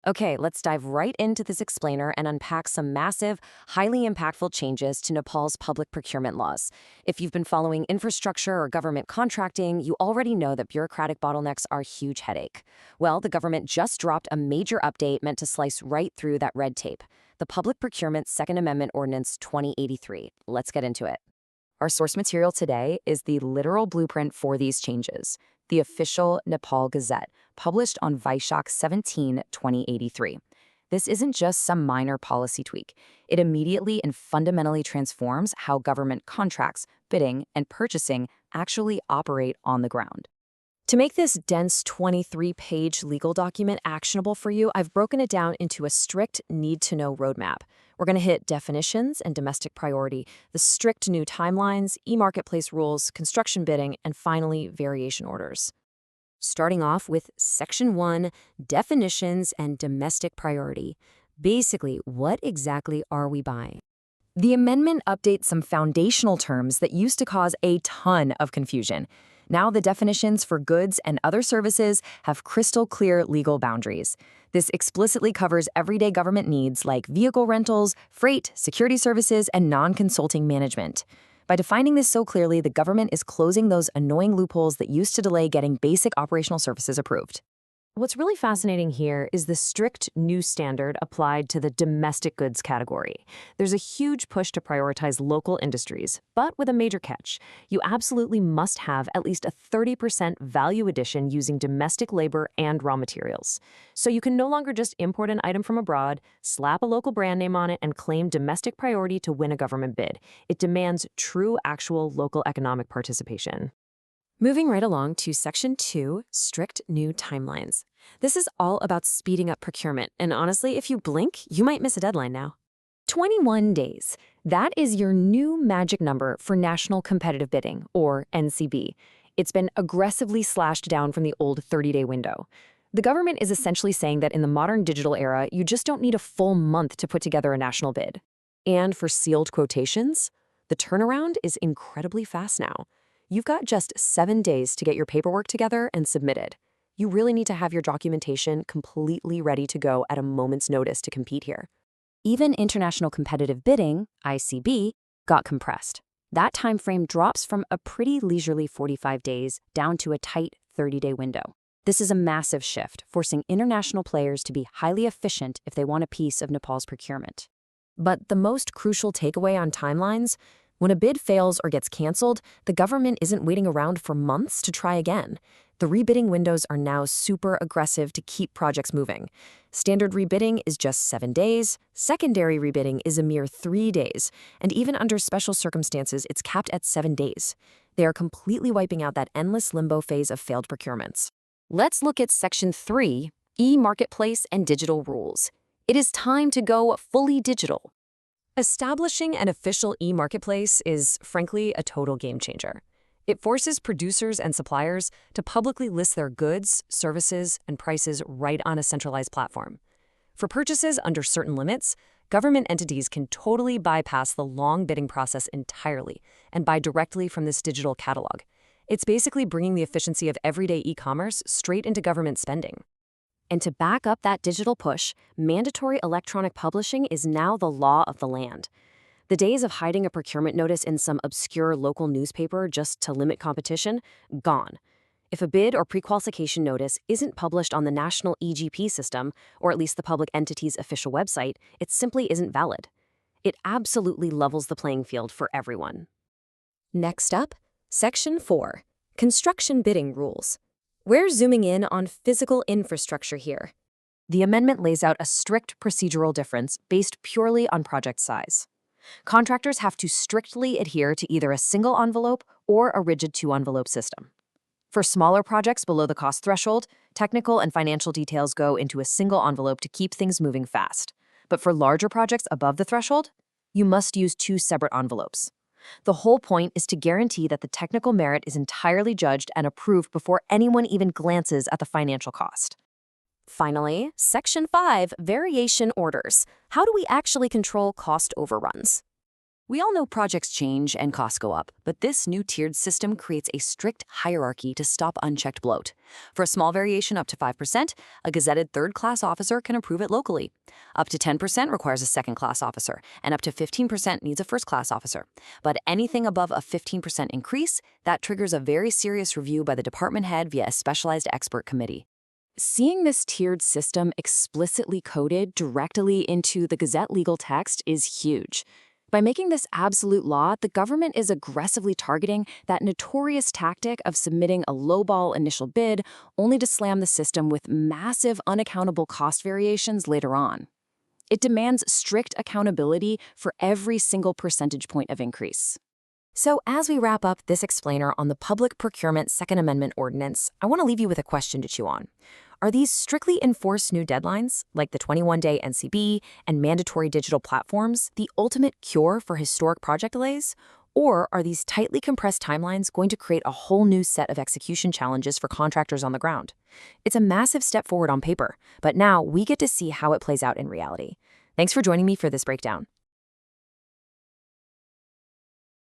Okay, let's dive right into this explainer and unpack some massive, highly impactful changes to Nepal's public procurement laws. If you've been following infrastructure or government contracting, you already know that bureaucratic bottlenecks are a huge headache. Well, the government just dropped a major update meant to slice right through that red tape. The Public Procurement Second Amendment Ordinance 2083. Let's get into it. Our source material today is the literal blueprint for these changes, the official Nepal Gazette, published on Vaishak 17, 2083. This isn't just some minor policy tweak. It immediately and fundamentally transforms how government contracts, bidding, and purchasing actually operate on the ground. To make this dense 23-page legal document actionable for you, I've broken it down into a strict need-to-know roadmap. We're going to hit definitions and domestic priority, the strict new timelines, e-marketplace rules, construction bidding, and finally, variation orders. Starting off with Section 1, definitions and domestic priority. Basically, what exactly are we buying? The amendment updates some foundational terms that used to cause a ton of confusion. Now the definitions for goods and other services have crystal clear legal boundaries. This explicitly covers everyday government needs like vehicle rentals, freight, security services, and non-consulting management. By defining this so clearly, the government is closing those annoying loopholes that used to delay getting basic operational services approved. What's really fascinating here is the strict new standard applied to the domestic goods category. There's a huge push to prioritize local industries, but with a major catch. You absolutely must have at least a 30% value addition using domestic labor and raw materials. So you can no longer just import an item from abroad, slap a local brand name on it, and claim domestic priority to win a government bid. It demands true, actual local economic participation. Moving right along to Section 2, strict new timelines. This is all about speeding up procurement, and honestly, if you blink, you might miss a deadline now. 21 days. That is your new magic number for National Competitive Bidding, or NCB. It's been aggressively slashed down from the old 30-day window. The government is essentially saying that in the modern digital era, you just don't need a full month to put together a national bid. And for sealed quotations, the turnaround is incredibly fast now. You've got just 7 days to get your paperwork together and submitted. You really need to have your documentation completely ready to go at a moment's notice to compete here. Even International Competitive Bidding, ICB, got compressed. That time frame drops from a pretty leisurely 45 days down to a tight 30-day window. This is a massive shift, forcing international players to be highly efficient if they want a piece of Nepal's procurement. But the most crucial takeaway on timelines: when a bid fails or gets canceled, the government isn't waiting around for months to try again. The rebidding windows are now super aggressive to keep projects moving. Standard rebidding is just 7 days, secondary rebidding is a mere 3 days, and even under special circumstances, it's capped at 7 days. They are completely wiping out that endless limbo phase of failed procurements. Let's look at Section 3, e-marketplace and digital rules. It is time to go fully digital. Establishing an official e-marketplace is, frankly, a total game changer. It forces producers and suppliers to publicly list their goods, services, and prices right on a centralized platform. For purchases under certain limits, government entities can totally bypass the long bidding process entirely and buy directly from this digital catalog. It's basically bringing the efficiency of everyday e-commerce straight into government spending. And to back up that digital push, mandatory electronic publishing is now the law of the land. The days of hiding a procurement notice in some obscure local newspaper just to limit competition, gone. If a bid or pre-qualification notice isn't published on the national EGP system, or at least the public entity's official website, it simply isn't valid. It absolutely levels the playing field for everyone. Next up, Section 4, construction bidding rules. We're zooming in on physical infrastructure here. The amendment lays out a strict procedural difference based purely on project size. Contractors have to strictly adhere to either a single envelope or a rigid 2-envelope system. For smaller projects below the cost threshold, technical and financial details go into a single envelope to keep things moving fast. But for larger projects above the threshold, you must use 2 separate envelopes. The whole point is to guarantee that the technical merit is entirely judged and approved before anyone even glances at the financial cost. Finally, Section 5, variation orders. How do we actually control cost overruns? We all know projects change and costs go up, but this new tiered system creates a strict hierarchy to stop unchecked bloat. For a small variation up to 5%, a gazetted third-class officer can approve it locally. Up to 10% requires a second-class officer, and up to 15% needs a first-class officer. But anything above a 15% increase, that triggers a very serious review by the department head via a specialized expert committee. Seeing this tiered system explicitly coded directly into the Gazette legal text is huge. By making this absolute law, the government is aggressively targeting that notorious tactic of submitting a lowball initial bid only to slam the system with massive unaccountable cost variations later on. It demands strict accountability for every single percentage point of increase. So as we wrap up this explainer on the Public Procurement Second Amendment Ordinance, I want to leave you with a question to chew on. Are these strictly enforced new deadlines, like the 21-day NCB and mandatory digital platforms, the ultimate cure for historic project delays? Or are these tightly compressed timelines going to create a whole new set of execution challenges for contractors on the ground? It's a massive step forward on paper, but now we get to see how it plays out in reality. Thanks for joining me for this breakdown.